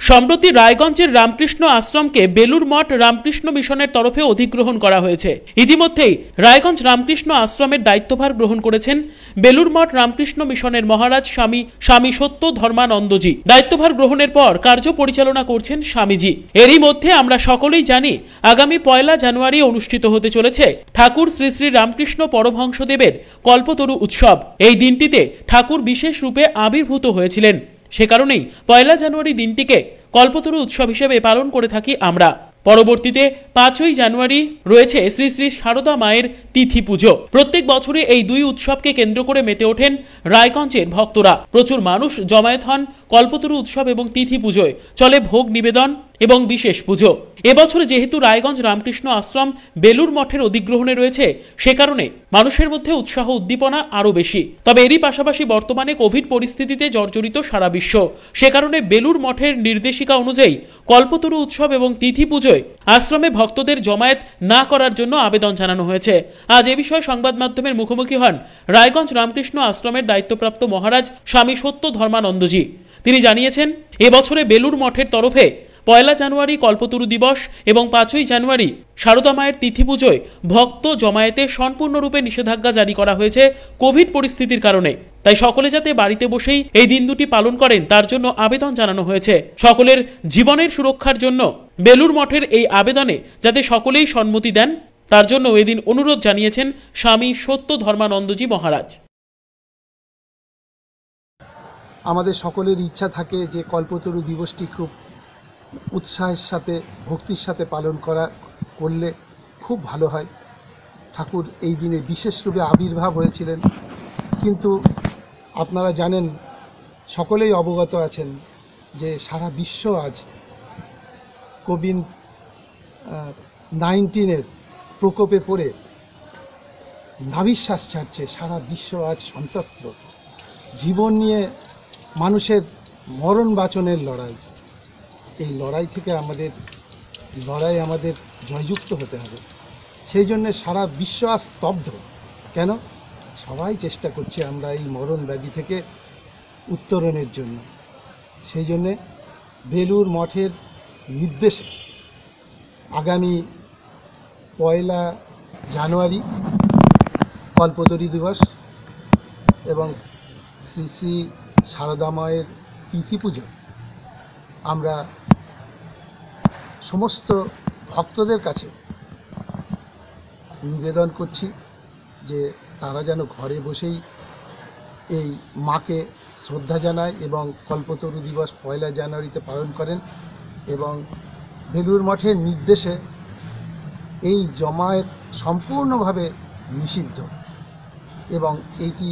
সম্প্রতি রায়গঞ্জের রামকৃষ্ণ আশ্রমকে বেলুর মঠ রামকৃষ্ণ মিশনের তরফে অধিগ্রহণ করা হয়েছে। ইতিমধ্যেই রায়গঞ্জ রামকৃষ্ণ আশ্রমের দায়িত্বভার গ্রহণ করেছেন বেলুর মঠ রামকৃষ্ণ মিশনের মহারাজ স্বামী সত্য ধর্মানন্দজি। দায়িত্বভার গ্রহণের পর কার্য পরিচালনা করছেন স্বামীজি। এরই মধ্যে আমরা সকলেই জানি আগামী 1 জানুয়ারি অনুষ্ঠিত হতে চলেছে ঠাকুর শ্রী শ্রী রামকৃষ্ণ পরমহংসদেবের কল্পতরু উৎসব। এই দিনটিতে ঠাকুর বিশেষ রূপে আবির্ভূত হয়েছিলেন। সে কারণেই 1 জানুয়ারি দিনটিকে কল্পতরু উৎসব হিসেবে পালন করে থাকি আমরা। পরবর্তীতে 5 জানুয়ারি রয়েছে শ্রী শ্রী সারদা মায়ের তিথি পুজো। প্রত্যেক বছরই এই দুই উৎসবকে কেন্দ্র করে মেতে ওঠেন রায়গঞ্জের ভক্তরা। প্রচুর মানুষ জমায়েত হন কল্পতরু উৎসব এবং তিথি পুজোয়। চলে ভোগ নিবেদন এবং বিশেষ পুজো। এবছর যেহেতু রায়গঞ্জ রামকৃষ্ণ আশ্রম বেলুর মঠের অধিগ্রহণে রয়েছে, সে কারণে মানুষের মধ্যে উৎসাহ উদ্দীপনা আরও বেশি। তবে এরই পাশাপাশি বর্তমানে কোভিড পরিস্থিতিতে জর্জরিত সারা বিশ্ব। সে কারণে বেলুর মঠের নির্দেশিকা অনুযায়ী কল্পতরু উৎসব এবং তিথি পুজোয় আশ্রমে ভক্তদের জমায়েত না করার জন্য আবেদন জানানো হয়েছে। আজ এ বিষয়ে সংবাদ মাধ্যমের মুখোমুখি হন রায়গঞ্জ রামকৃষ্ণ আশ্রমের দায়িত্বপ্রাপ্ত মহারাজ স্বামী সত্য ধর্মানন্দজি। তিনি জানিয়েছেন, এবছরে বেলুর মঠের তরফে 1 জানুয়ারি কল্পতরু দিবস এবং 5 জানুয়ারি সারদা মায়ের তিথি পুজোয় ভক্ত জমায়েতে সম্পূর্ণরূপে নিষেধাজ্ঞা জারি করা হয়েছে কোভিড পরিস্থিতির কারণে। তাই সকলে যাতে বাড়িতে বসেই এই দিন দুটি পালন করেন তার জন্য আবেদন জানানো হয়েছে। সকলের জীবনের সুরক্ষার জন্য বেলুর মঠের এই আবেদনে যাতে সকলেই সম্মতি দেন তার জন্য এদিন অনুরোধ জানিয়েছেন স্বামী সত্য ধর্মানন্দজি মহারাজ। আমাদের সকলের ইচ্ছা থাকে যে কল্পতরু দিবসটি খুব উৎসাহের সাথে ভক্তির সাথে পালন করলে খুব ভালো হয়। ঠাকুর এই দিনে বিশেষ রূপে আবির্ভাব হয়েছিলেন, কিন্তু আপনারা জানেন, সকলেই অবগত আছেন যে সারা বিশ্ব আজ কোভিড-19 প্রকোপে পড়ে নাভিশ্বাস ছাড়ছে। সারা বিশ্ব আজ সন্তপ্ত। জীবন নিয়ে মানুষের মরণ বাঁচনের লড়াই। এই লড়াই থেকে আমাদের জয়যুক্ত হতে হবে। সেই জন্যে সারা বিশ্ব আজ স্তব্ধ। কেন? সবাই চেষ্টা করছে আমরা এই মরণ ব্যাধি থেকে উত্তরণের জন্য। সেই জন্যে বেলুর মঠের নির্দেশে আগামী 1 জানুয়ারি কল্পতরু দিবস এবং শ্রী শ্রী সারদা মায়ের তিথি পুজো আমরা সমস্ত ভক্তদের কাছে নিবেদন করছি যে তারা যেন ঘরে বসেই এই মাকে শ্রদ্ধা জানায় এবং কল্পতরু দিবস 1 জানুয়ারিতে পালন করেন। এবং বেলুর মঠের নির্দেশে এই জমায়েত সম্পূর্ণভাবে নিষিদ্ধ এবং এইটি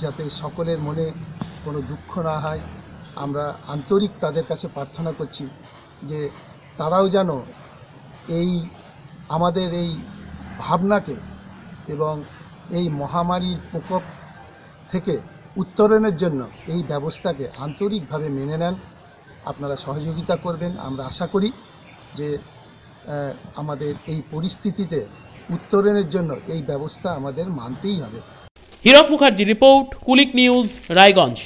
যাতে সকলের মনে কোনো দুঃখ না হয়, আমরা আন্তরিক তাদের কাছে প্রার্থনা করছি যে তারাও যেন আমাদের এই ভাবনাকে এবং এই মহামারীর প্রকোপ থেকে উত্তরণের জন্য এই ব্যবস্থাকে আন্তরিকভাবে মেনে নেন। আপনারা সহযোগিতা করবেন। আমরা আশা করি যে আমাদের এই পরিস্থিতিতে উত্তরণের জন্য এই ব্যবস্থা আমাদের মানতেই হবে। হীরক মুখার্জি রিপোর্ট, কুলিক নিউজ, রায়গঞ্জ।